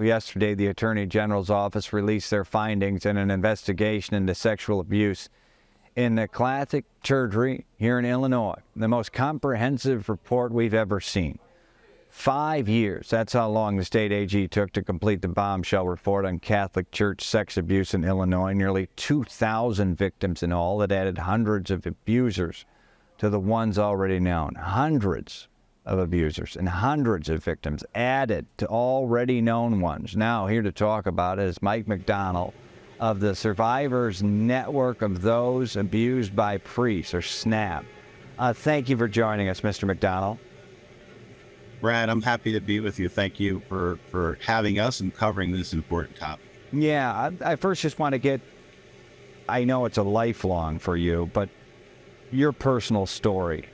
Yesterday, the Attorney General's office released their findings in an investigation into sexual abuse in the Catholic Church here in Illinois. The most comprehensive report we've ever seen. 5 years, that's how long the state AG took to complete the bombshell report on Catholic Church sex abuse in Illinois. Nearly 2,000 victims in all. It added hundreds of abusers to the ones already known. Hundreds of abusers and hundreds of victims added to already known ones. Now, here to talk about it is Mike McDonnell of the Survivors Network of Those Abused by Priests, or SNAP. Thank you for joining us, Mr. McDonnell. Brad, I'm happy to be with you. Thank you for having us and covering this important topic. Yeah, I first just want to get, I know it's a lifelong for you, but your personal story.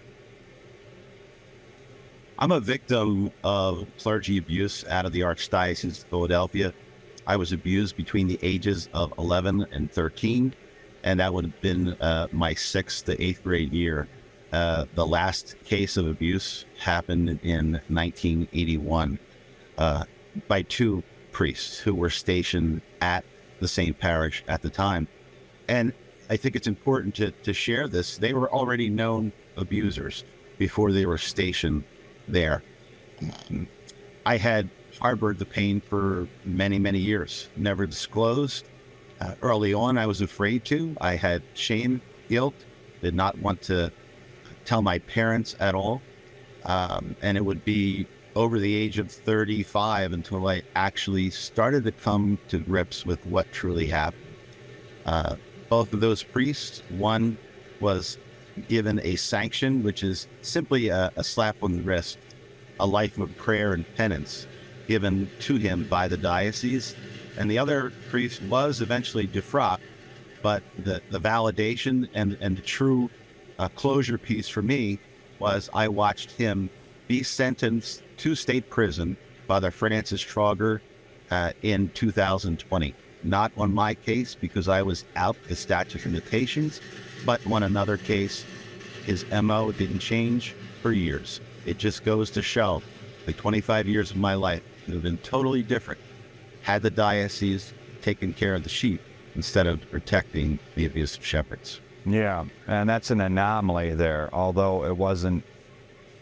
I'm a victim of clergy abuse out of the Archdiocese of Philadelphia. I was abused between the ages of 11 and 13, and that would have been my 6th to 8th grade year. The last case of abuse happened in 1981 by 2 priests who were stationed at the same parish at the time. And I think it's important to share this. They were already known abusers before they were stationed there. I had harbored the pain for many, many years, never disclosed. Early on, I was afraid to. I had shame, guilt, did not want to tell my parents at all. And it would be over the age of 35 until I actually started to come to grips with what truly happened. Both of those priests, one was given a sanction, which is simply a slap on the wrist, a life of prayer and penance given to him by the diocese. And the other priest was eventually defrocked, but the validation and the true closure piece for me was I watched him be sentenced to state prison, Father Francis Trauger, in 2020. Not on my case because I was out the statute of limitations, but on another case, his MO didn't change for years. It just goes to show the 25 years of my life would have been totally different had the diocese taken care of the sheep instead of protecting the abusive shepherds. Yeah, and that's an anomaly there, although it wasn't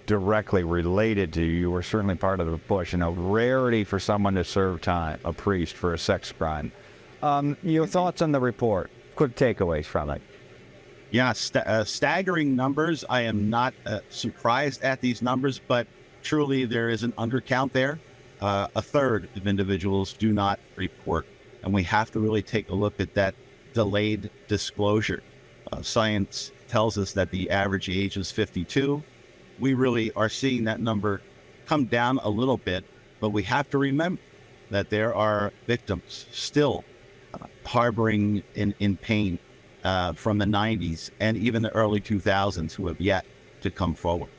directly related to you. You were certainly part of the push, and a rarity for someone to serve time, a priest, for a sex crime. Your thoughts on the report? Quick takeaways from it. Yeah, staggering numbers. I am not surprised at these numbers, but truly there is an undercount there. A third of individuals do not report, and we have to really take a look at that delayed disclosure. Science tells us that the average age is 52. We really are seeing that number come down a little bit, but we have to remember that there are victims still harboring in pain from the 90s and even the early 2000s who have yet to come forward.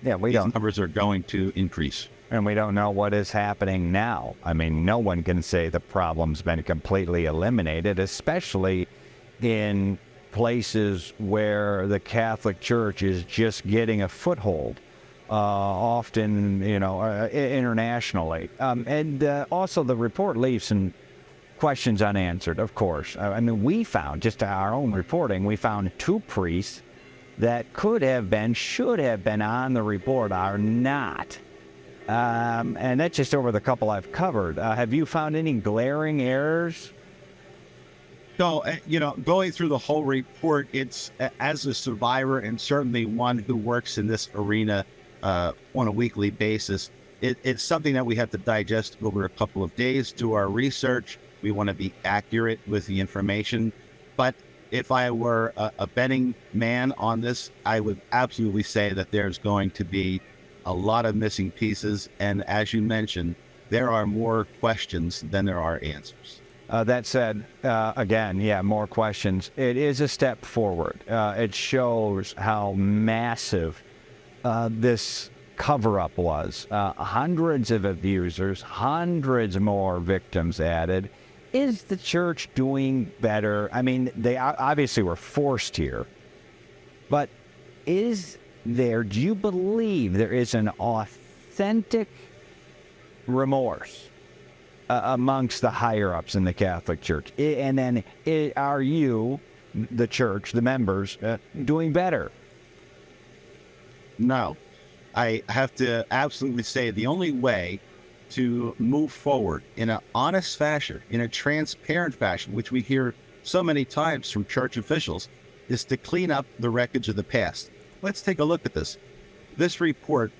Yeah, These numbers are going to increase. And we don't know what is happening now. I mean, no one can say the problem's been completely eliminated, especially in places where the Catholic Church is just getting a foothold, often, internationally. And also the report leaves some questions unanswered, of course. I mean, we found, just our own reporting, we found 2 priests that could have been, should have been on the report, are not. And that's just over the couple I've covered. Have you found any glaring errors? So, going through the whole report, it's, as a survivor and certainly one who works in this arena on a weekly basis, it's something that we have to digest over a couple of days, do our research. We want to be accurate with the information. But if I were a betting man on this, I would absolutely say that there's going to be a lot of missing pieces. And as you mentioned, there are more questions than there are answers. That said, again, more questions. It is a step forward. It shows how massive this cover-up was. Hundreds of abusers, hundreds more victims added. Is the church doing better? I mean, they obviously were forced here, but do you believe there is an authentic remorse amongst the higher-ups in the Catholic Church? And then are you, the church, the members, doing better? No. I have to absolutely say the only way to move forward in an honest fashion, in a transparent fashion, which we hear so many times from church officials, is to clean up the wreckage of the past. Let's take a look at this. This report,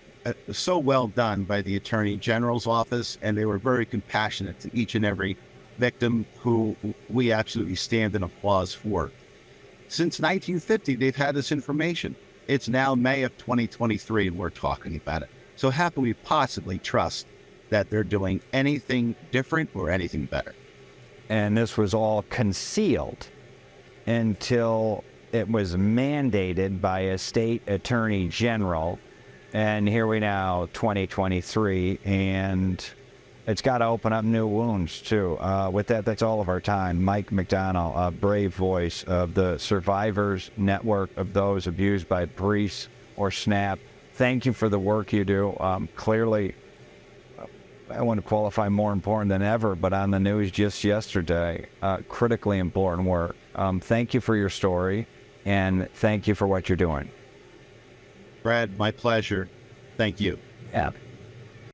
so well done by the Attorney General's office, and they were very compassionate to each and every victim, who we absolutely stand in applause for. Since 1950, they've had this information. It's now May of 2023, and we're talking about it. So how can we possibly trust that they're doing anything different or anything better? And this was all concealed until it was mandated by a state attorney general. And here we now, 2023, and it's got to open up new wounds, too. With that, that's all of our time. Mike McDonnell, a brave voice of the survivors network of those abused by priests or SNAP. Thank you for the work you do. Clearly, I want to qualify more important than ever, but on the news just yesterday, critically important work. Thank you for your story, and thank you for what you're doing. Brad, my pleasure. Thank you. Yeah.